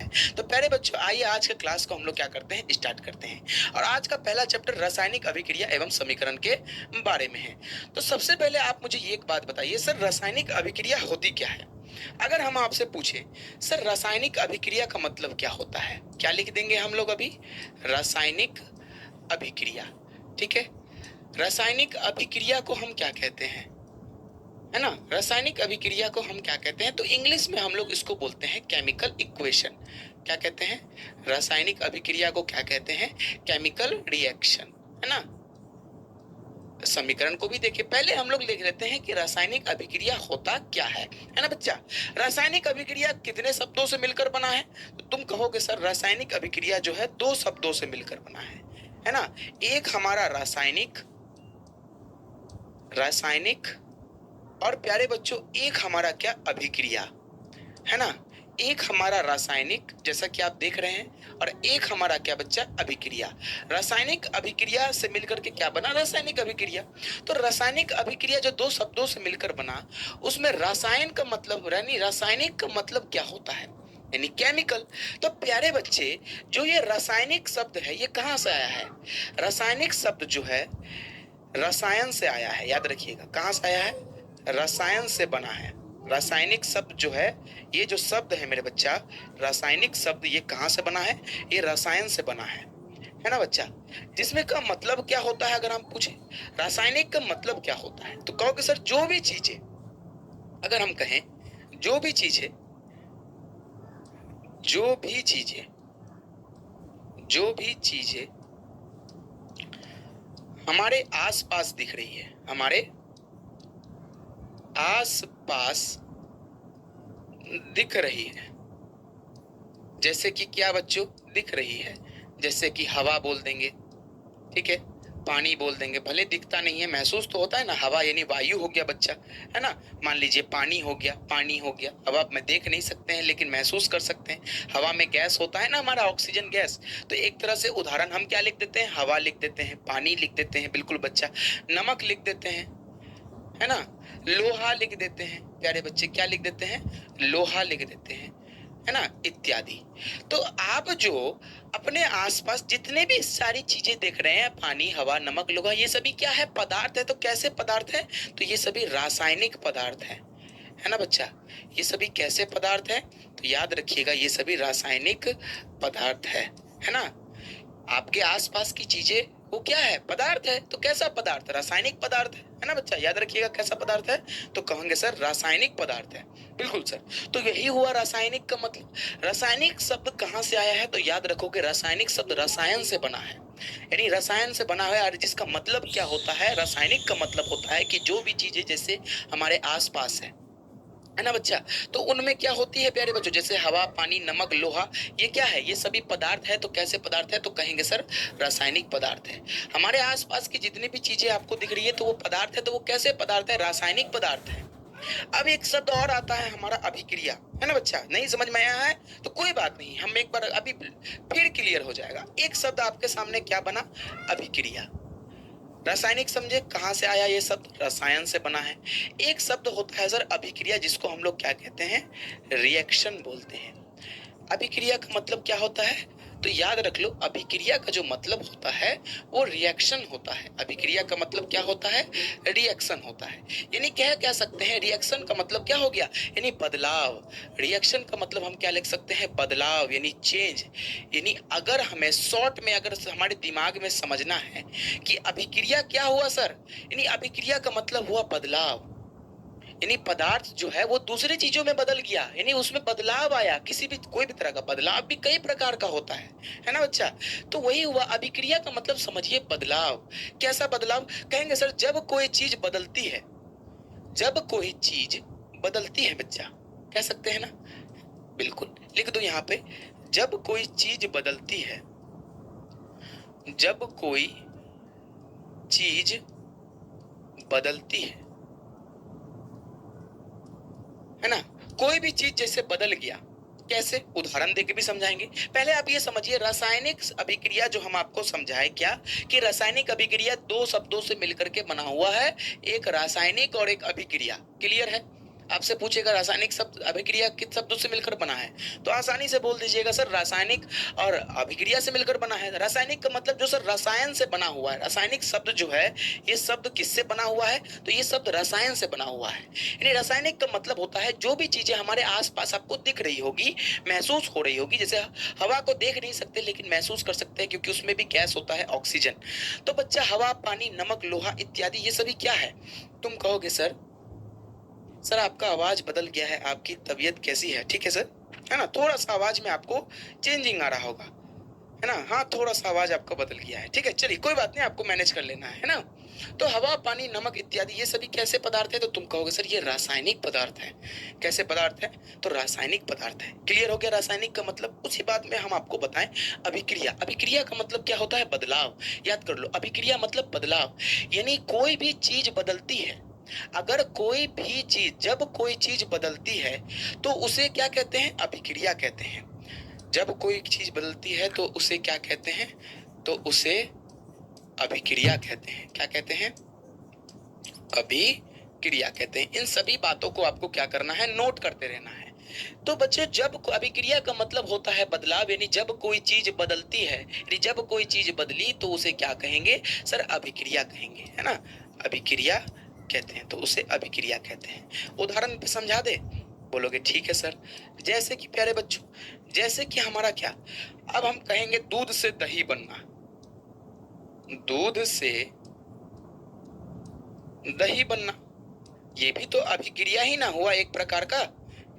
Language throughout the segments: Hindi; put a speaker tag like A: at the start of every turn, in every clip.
A: तो प्यारे बच्चों, आइए आज के क्लास को हम लोग क्या करते हैं, स्टार्ट करते हैं। और आज का पहला चैप्टर रासायनिक अभिक्रिया एवं समीकरण के बारे में है। तो सबसे पहले आप मुझे ये एक बात बताइए, सर रासायनिक अभिक्रिया होती क्या है? अगर हम आपसे पूछे सर रासायनिक अभिक्रिया का मतलब क्या होता है, क्या लिख देंगे हम लोग अभी? रासायनिक अभिक्रिया। ठीक है, रासायनिक अभिक्रिया को हम क्या कहते हैं, है ना? रासायनिक अभिक्रिया को हम क्या कहते हैं? तो इंग्लिश में हम लोग इसको बोलते हैं केमिकल इक्वेशन। क्या कहते हैं? रासायनिक अभिक्रिया को क्या कहते हैं? केमिकल रिएक्शन, है ना? समीकरण को भी देखिए, पहले हम लोग लिख लेते हैं कि रासायनिक अभिक्रिया होता क्या है ना बच्चा? रासायनिक अभिक्रिया कितने शब्दों से मिलकर बना है? तो तुम कहोगे सर रासायनिक अभिक्रिया जो है दो शब्दों से मिलकर बना है ना? एक हमारा रासायनिक, रासायनिक, और प्यारे बच्चों एक हमारा क्या, अभिक्रिया, है ना? एक हमारा रासायनिक जैसा कि आप देख रहे हैं, और एक हमारा क्या बच्चा, अभिक्रिया। रासायनिक अभिक्रिया से मिलकर के क्या बना, रासायनिक अभिक्रिया। तो रासायनिक अभिक्रिया जो दो शब्दों से मिलकर बना, उसमें रासायन का मतलब यानी रासायनिक का मतलब क्या होता है, यानी केमिकल। तो प्यारे बच्चे, जो ये रासायनिक शब्द है ये कहाँ से आया है? रासायनिक शब्द जो है रसायन से आया है, याद रखिएगा। कहाँ से आया है? रसायन से बना है। रासायनिक शब्द जो है, ये जो शब्द है मेरे बच्चा, रासायनिक शब्द ये कहाँ से बना है? ये रसायन से बना है ना बच्चा? जिसमें का मतलब क्या होता है, अगर हम पूछे रासायनिक का मतलब क्या होता है, तो कहोगे सर जो भी चीजें, अगर हम कहें जो भी चीजें, जो भी चीजें, जो भी चीजें हमारे आसपास दिख रही है, हमारे आसपास दिख रही है, जैसे कि क्या बच्चों दिख रही है? जैसे कि हवा बोल देंगे, ठीक है, पानी बोल देंगे, भले दिखता नहीं है, महसूस तो होता है ना। हवा यानी वायु हो गया बच्चा, है ना? मान लीजिए पानी हो गया, पानी हो गया। हवा में देख नहीं सकते हैं लेकिन महसूस कर सकते हैं। हवा में गैस होता है ना, हमारा ऑक्सीजन गैस। तो एक तरह से उदाहरण हम क्या लिख देते हैं, हवा लिख देते हैं, पानी लिख देते हैं, बिल्कुल बच्चा, नमक लिख देते हैं, है ना? लोहा लिख देते हैं प्यारे बच्चे, क्या लिख देते हैं? लोहा लिख देते हैं, है ना, इत्यादि। तो आप जो अपने आसपास जितने भी सारी चीजें देख रहे हैं, पानी, हवा, नमक, लोहा, ये सभी क्या है? पदार्थ है। तो कैसे पदार्थ है? तो ये सभी रासायनिक पदार्थ है ना बच्चा? ये सभी कैसे पदार्थ है? तो याद रखिएगा ये सभी रासायनिक पदार्थ है ना? आपके आसपास की चीजें वो क्या है? पदार्थ है। तो कैसा पदार्थ? रासायनिक पदार्थ है ना बच्चा? याद रखिएगा कैसा पदार्थ है? तो कहेंगे सर रासायनिक पदार्थ है। बिल्कुल सर। तो यही हुआ रासायनिक का मतलब। रासायनिक शब्द कहाँ से आया है? तो याद रखोगे रासायनिक शब्द रसायन से बना है, यानी रसायन से बना है। और जिसका मतलब क्या होता है? रासायनिक का मतलब होता है कि जो भी चीजें जैसे हमारे आसपास है ना बच्चा, तो उनमें क्या होती है प्यारे बच्चों? जैसे हवा, पानी, नमक, लोहा, ये क्या है? ये सभी पदार्थ है। तो कैसे पदार्थ है? तो कहेंगे सर रासायनिक पदार्थ है। हमारे आसपास की जितनी भी चीजें आपको दिख रही है तो वो पदार्थ है। तो वो कैसे पदार्थ है? रासायनिक पदार्थ है। अब एक शब्द और आता है हमारा, अभिक्रिया, है ना बच्चा? नहीं समझ में आया है तो कोई बात नहीं, हम एक बार अभी फिर क्लियर हो जाएगा। एक शब्द आपके सामने क्या बना? अभिक्रिया। रासायनिक समझे कहां से आया? ये शब्द रसायन से बना है। एक शब्द होता है सर अभिक्रिया, जिसको हम लोग क्या कहते हैं? रिएक्शन बोलते हैं। अभिक्रिया का मतलब क्या होता है? तो याद रख लो, अभिक्रिया का जो मतलब होता है वो रिएक्शन होता है। अभिक्रिया का मतलब क्या होता है? रिएक्शन होता है। यानी कह सकते हैं रिएक्शन का मतलब क्या हो गया? यानी बदलाव। रिएक्शन का मतलब हम क्या लिख सकते हैं? बदलाव, यानी चेंज। यानी अगर हमें शॉर्ट में, अगर हमारे दिमाग में समझना है कि अभिक्रिया क्या हुआ सर, यानी अभिक्रिया का मतलब हुआ बदलाव। यानी पदार्थ जो है वो दूसरी चीजों में बदल गया, यानी उसमें बदलाव आया। किसी भी कोई भी तरह का बदलाव भी कई प्रकार का होता है ना बच्चा? तो वही हुआ अभिक्रिया का मतलब, समझिए बदलाव। कैसा बदलाव? कहेंगे सर जब कोई चीज बदलती है, जब कोई चीज बदलती है बच्चा, कह सकते हैं ना? बिल्कुल, लिख दो यहाँ पे, जब कोई चीज बदलती है, जब कोई चीज बदलती है ना? कोई भी चीज जैसे बदल गया, कैसे? उदाहरण देके भी समझाएंगे। पहले आप ये समझिए, रासायनिक अभिक्रिया जो हम आपको समझाए क्या, कि रासायनिक अभिक्रिया दो शब्दों से मिलकर के बना हुआ है, एक रासायनिक और एक अभिक्रिया। क्लियर है? आपसे पूछेगा रासायनिक शब्द अभिक्रिया किस शब्दों से मिलकर बना है, तो आसानी से बोल दीजिएगा सर रासायनिक और अभिक्रिया से मिलकर बना है। रासायनिक का मतलब जो सर रसायन से बना हुआ है। रासायनिक शब्द जो है ये शब्द किससे बना हुआ है, तो ये शब्द रसायन से बना हुआ है। यानी रासायनिक का मतलब होता है जो भी चीजें हमारे आसपास आपको दिख रही होगी, महसूस हो रही होगी। जैसे हवा को देख नहीं सकते लेकिन महसूस कर सकते हैं क्योंकि उसमें भी गैस होता है ऑक्सीजन। तो बच्चा हवा, पानी, नमक, लोहा इत्यादि ये सभी क्या है? तुम कहोगे सर आपका आवाज बदल गया है, आपकी तबीयत कैसी है? ठीक है सर, है ना, थोड़ा सा आवाज में आपको चेंजिंग आ रहा होगा, है ना, हाँ थोड़ा सा आवाज आपका बदल गया है। ठीक है, चलिए कोई बात नहीं, आपको मैनेज कर लेना है ना। तो हवा, पानी, नमक इत्यादि ये सभी कैसे पदार्थ है? तो तुम कहोगे सर ये रासायनिक पदार्थ है। कैसे पदार्थ है? तो रासायनिक पदार्थ है। क्लियर हो गया रासायनिक का मतलब? उसी बात में हम आपको बताएं अभिक्रिया। अभिक्रिया का मतलब क्या होता है? बदलाव। याद कर लो, अभिक्रिया मतलब बदलाव। यानी कोई भी चीज बदलती है। अगर कोई भी चीज, जब कोई चीज बदलती है तो उसे क्या कहते हैं? अभिक्रिया कहते हैं। जब कोई चीज बदलती है तो उसे क्या कहते हैं? तो उसे अभिक्रिया कहते हैं। क्या कहते हैं? अभिक्रिया कहते हैं। इन सभी बातों को आपको क्या करना है? नोट करते रहना है। तो बच्चों जब अभिक्रिया का मतलब होता है बदलाव, यानी जब कोई चीज बदलती है, यानी जब कोई चीज बदली तो उसे क्या कहेंगे सर? अभिक्रिया कहेंगे, है ना, अभिक्रिया कहते हैं। तो उसे अभिक्रिया कहते हैं। उदाहरण पे समझा दे? बोलोगे ठीक है सर। जैसे कि प्यारे बच्चों, जैसे कि हमारा क्या, अब हम कहेंगे दूध से दही बनना। दूध से दही बनना, ये भी तो अभिक्रिया ही ना हुआ एक प्रकार का?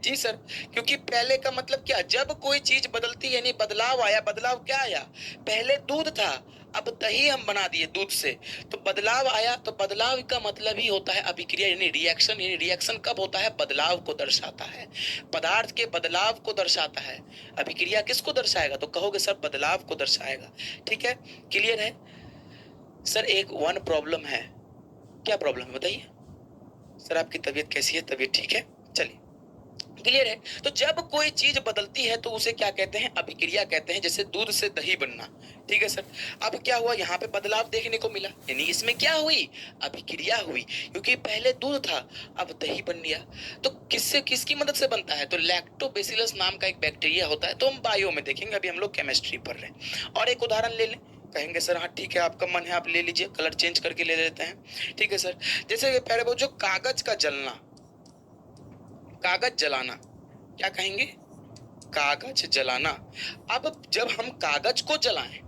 A: जी सर, क्योंकि पहले का मतलब क्या, जब कोई चीज बदलती यानी बदलाव आया। बदलाव क्या आया? पहले दूध था, अब दही हम बना दिए दूध से, तो बदलाव आया। तो बदलाव का मतलब ही होता है अभिक्रिया यानी रिएक्शन। यानी रिएक्शन कब होता है? बदलाव को दर्शाता है, पदार्थ के बदलाव को दर्शाता है। अभिक्रिया किसको दर्शाएगा? तो कहोगे सर बदलाव को दर्शाएगा। ठीक है, क्लियर है सर। एक वन प्रॉब्लम है। क्या प्रॉब्लम है बताइए सर? आपकी तबीयत कैसी है? तबीयत ठीक है, चलिए क्लियर है। तो जब कोई चीज बदलती है तो उसे क्या कहते हैं? अभिक्रिया कहते हैं। जैसे दूध से दही बनना, ठीक है सर। अब क्या हुआ? यहाँ पे बदलाव देखने को मिला, यानी इसमें क्या हुई? अभिक्रिया हुई, क्योंकि पहले दूध था अब दही बन गया। तो किससे, किसकी मदद से बनता है? तो लैक्टोबैसिलस नाम का एक बैक्टीरिया होता है। तो हम बायो में देखेंगे, अभी हम लोग केमिस्ट्री पढ़ रहे हैं। और एक उदाहरण ले लें। कहेंगे सर हाँ ठीक है, आपका मन है आप ले लीजिए, कलर चेंज करके ले लेते हैं। ठीक है सर, जैसे पहले वो जो कागज का जलना, कागज जलाना, क्या कहेंगे? कागज जलाना। अब जब हम कागज को जलाएं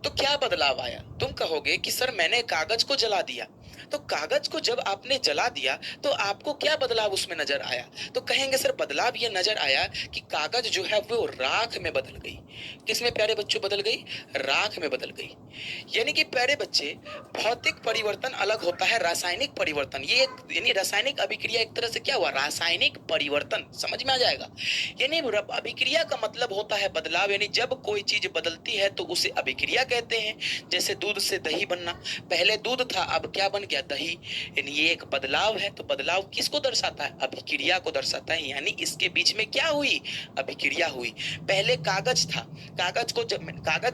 A: तो क्या बदलाव आया? तुम कहोगे कि सर मैंने कागज को जला दिया। तो कागज को जब आपने जला दिया तो आपको क्या बदलाव उसमें नजर आया? तो कहेंगे सर बदलाव ये नजर आया कि कागज जो है वो राख में बदल गई। किस में प्यारे बच्चों बदल गई? राख में बदल गई। यानी कि प्यारे बच्चे, भौतिक परिवर्तन अलग होता है रासायनिक परिवर्तन। ये यानी रासायनिक अभिक्रिया एक तरह से क्या हुआ? रासायनिक परिवर्तन। समझ में आ जाएगा? यानी अभिक्रिया का मतलब होता है बदलाव, यानी जब कोई चीज बदलती है तो उसे अभिक्रिया कहते हैं। जैसे दूध से दही बनना, पहले दूध था अब क्या बन गया? दही। यानी ये एक बदलाव है। तो बदलाव किसको दर्शाता है? अभिक्रिया को दर्शाता है। यानी इसके बीच में क्या हुई? अभिक्रिया हुई। पहले कागज था, कागज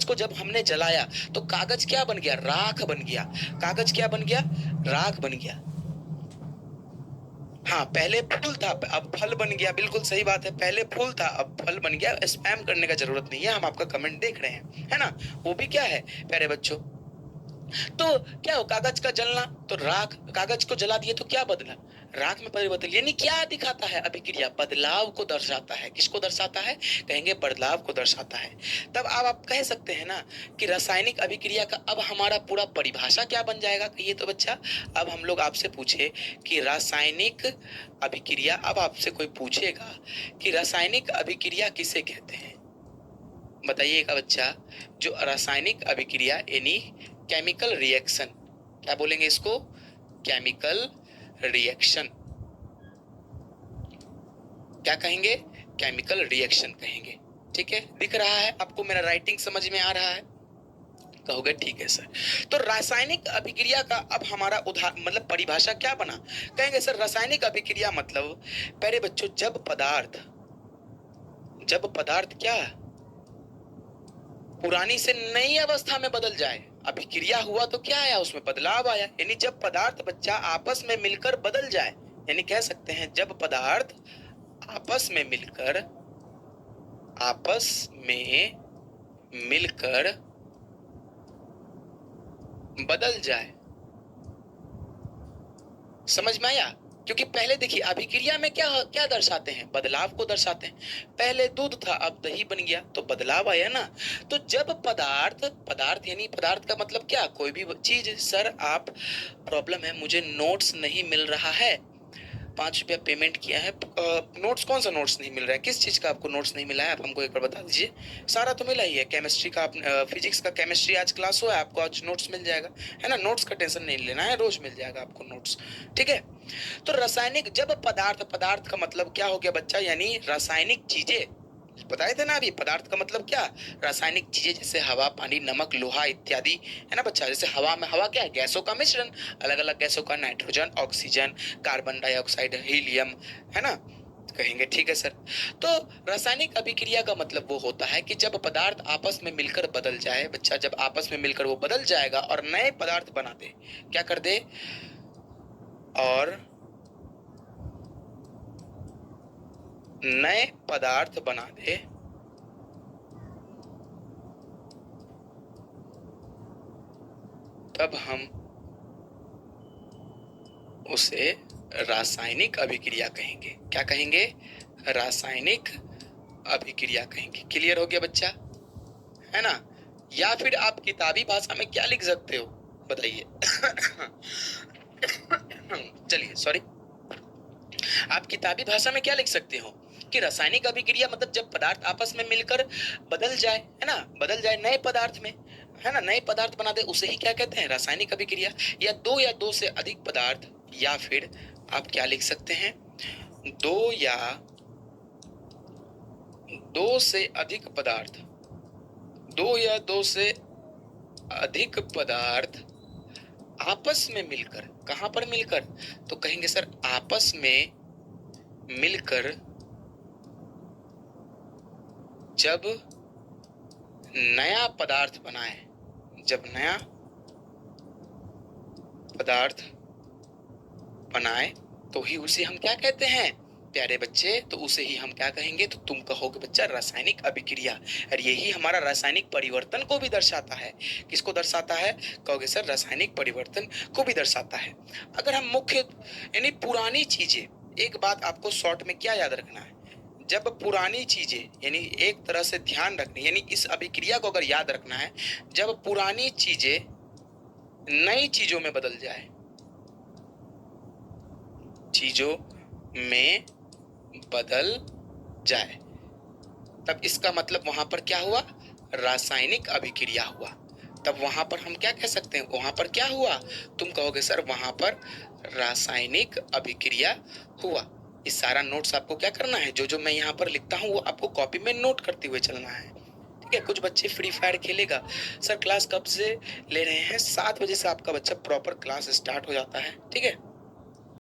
A: को जब हमने जलाया तो कागज क्या बन गया? राख बन गया। कागज क्या बन गया? राख बन गया। हाँ, पहले फूल था अब फल बन गया। बिल्कुल सही बात है, पहले फूल था अब फल बन गया। स्पैम करने का जरूरत नहीं है, हम आपका कमेंट देख रहे हैं, है ना। वो भी क्या है प्यारे बच्चों? तो क्या हो? कागज का जलना तो राख, कागज को जला दिए तो क्या बदला? राख में परिवर्तन। यानी क्या दिखाता है? अभिक्रिया, बदलाव को दर्शाता है। किसको दर्शाता है? कहेंगे बदलाव को दर्शाता है। तब अब आप कह सकते हैं ना कि रासायनिक अभिक्रिया का अब हमारा पूरा परिभाषा क्या बन जाएगा? कहिए तो बच्चा। अब हम लोग आपसे पूछे कि रासायनिक अभिक्रिया, अब आपसे कोई पूछेगा कि रासायनिक अभिक्रिया किसे कहते हैं? बताइएगा बच्चा। जो रासायनिक अभिक्रिया यानी केमिकल रिएक्शन, क्या बोलेंगे इसको? Chemical reaction. क्या कहेंगे? केमिकल रिएक्शन कहेंगे। ठीक है, दिख रहा है आपको? मेरा राइटिंग समझ में आ रहा है? कहोगे ठीक है सर। तो रासायनिक अभिक्रिया का अब हमारा उदाहरण मतलब परिभाषा क्या बना? कहेंगे सर रासायनिक अभिक्रिया मतलब पहले बच्चों, जब पदार्थ क्या पुरानी से नई अवस्था में बदल जाए। अभिक्रिया हुआ तो क्या आया? उसमें बदलाव आया। यानी जब पदार्थ बच्चा आपस में मिलकर बदल जाए, यानी कह सकते हैं जब पदार्थ आपस में मिलकर बदल जाए। समझ में आया? क्योंकि पहले देखिए अभिक्रिया में क्या क्या दर्शाते हैं, बदलाव को दर्शाते हैं। पहले दूध था, अब दही बन गया, तो बदलाव आया ना। तो जब पदार्थ पदार्थ यानी पदार्थ का मतलब क्या, कोई भी चीज। सर आप, प्रॉब्लम है, मुझे नोट्स नहीं मिल रहा है, 5 रुपया पेमेंट किया है, नोट्स कौन सा नोट्स नहीं मिल रहा है, किस चीज का आपको नोट्स नहीं मिला है, आप हमको एक बार बता दीजिए। सारा तो मिला ही है, केमिस्ट्री का, फिजिक्स का, केमिस्ट्री आज क्लास हुआ है, आपको आज नोट्स मिल जाएगा, है ना। नोट्स का टेंशन नहीं लेना है, रोज मिल जाएगा आपको नोट्स, ठीक है। तो रासायनिक, जब पदार्थ, पदार्थ का मतलब क्या हो गया बच्चा, यानी रासायनिक चीजें, बताए थे ना अभी। पदार्थ का मतलब क्या, रासायनिक चीजें, जैसे हवा, पानी, नमक, लोहा इत्यादि, है ना बच्चा। जैसे हवा में, हवा क्या है, गैसों का मिश्रण, अलग अलग गैसों का, nitrogen, oxygen, carbon dioxide, helium, है ना। कहेंगे ठीक है सर। तो रासायनिक अभिक्रिया का मतलब वो होता है कि जब पदार्थ आपस में मिलकर बदल जाए बच्चा, जब आपस में मिलकर वो बदल जाएगा और नए पदार्थ बना दे, क्या कर दे, और नए पदार्थ बना दे, तब हम उसे रासायनिक अभिक्रिया कहेंगे। क्या कहेंगे, रासायनिक अभिक्रिया कहेंगे। क्लियर हो गया बच्चा, है ना। या फिर आप किताबी भाषा में क्या लिख सकते हो, बताइए। चलिए सॉरी, आप किताबी भाषा में क्या लिख सकते हो कि रासायनिक अभिक्रिया मतलब जब पदार्थ आपस में मिलकर बदल जाए, है ना, बदल जाए नए पदार्थ में, है ना, नए पदार्थ बना दे, उसे ही क्या कहते हैं, रासायनिक अभिक्रिया। या दो से अधिक पदार्थ, या फिर आप क्या लिख सकते हैं, दो से अधिक पदार्थ, दो या दो से अधिक पदार्थ आपस में मिलकर, कहां पर मिलकर, तो कहेंगे सर आपस में मिलकर जब नया पदार्थ बनाए, जब नया पदार्थ बनाए, तो ही उसे हम क्या कहते हैं प्यारे बच्चे, तो उसे ही हम क्या कहेंगे, तो तुम कहोगे बच्चा रासायनिक अभिक्रिया। और यही हमारा रासायनिक परिवर्तन को भी दर्शाता है। किसको दर्शाता है, कहोगे सर रासायनिक परिवर्तन को भी दर्शाता है। अगर हम मुख्य यानी पुरानी चीजें, एक बात आपको शॉर्ट में क्या याद रखना है, जब पुरानी चीजें, यानी एक तरह से ध्यान रखनी, यानी इस अभिक्रिया को अगर याद रखना है, जब पुरानी चीजें नई चीजों में बदल जाए, चीजों में बदल जाए, तब इसका मतलब वहां पर क्या हुआ, रासायनिक अभिक्रिया हुआ। तब वहां पर हम क्या कह सकते हैं, वहां पर क्या हुआ, तुम कहोगे सर वहां पर रासायनिक अभिक्रिया हुआ। इस सारा नोट्स आपको क्या करना है, जो जो मैं यहाँ पर लिखता हूँ वो आपको कॉपी में नोट करते हुए चलना है, ठीक है। कुछ बच्चे फ्री फायर खेलेगा, सर क्लास कब से ले रहे हैं, 7 बजे से आपका बच्चा प्रॉपर क्लास स्टार्ट हो जाता है, ठीक है।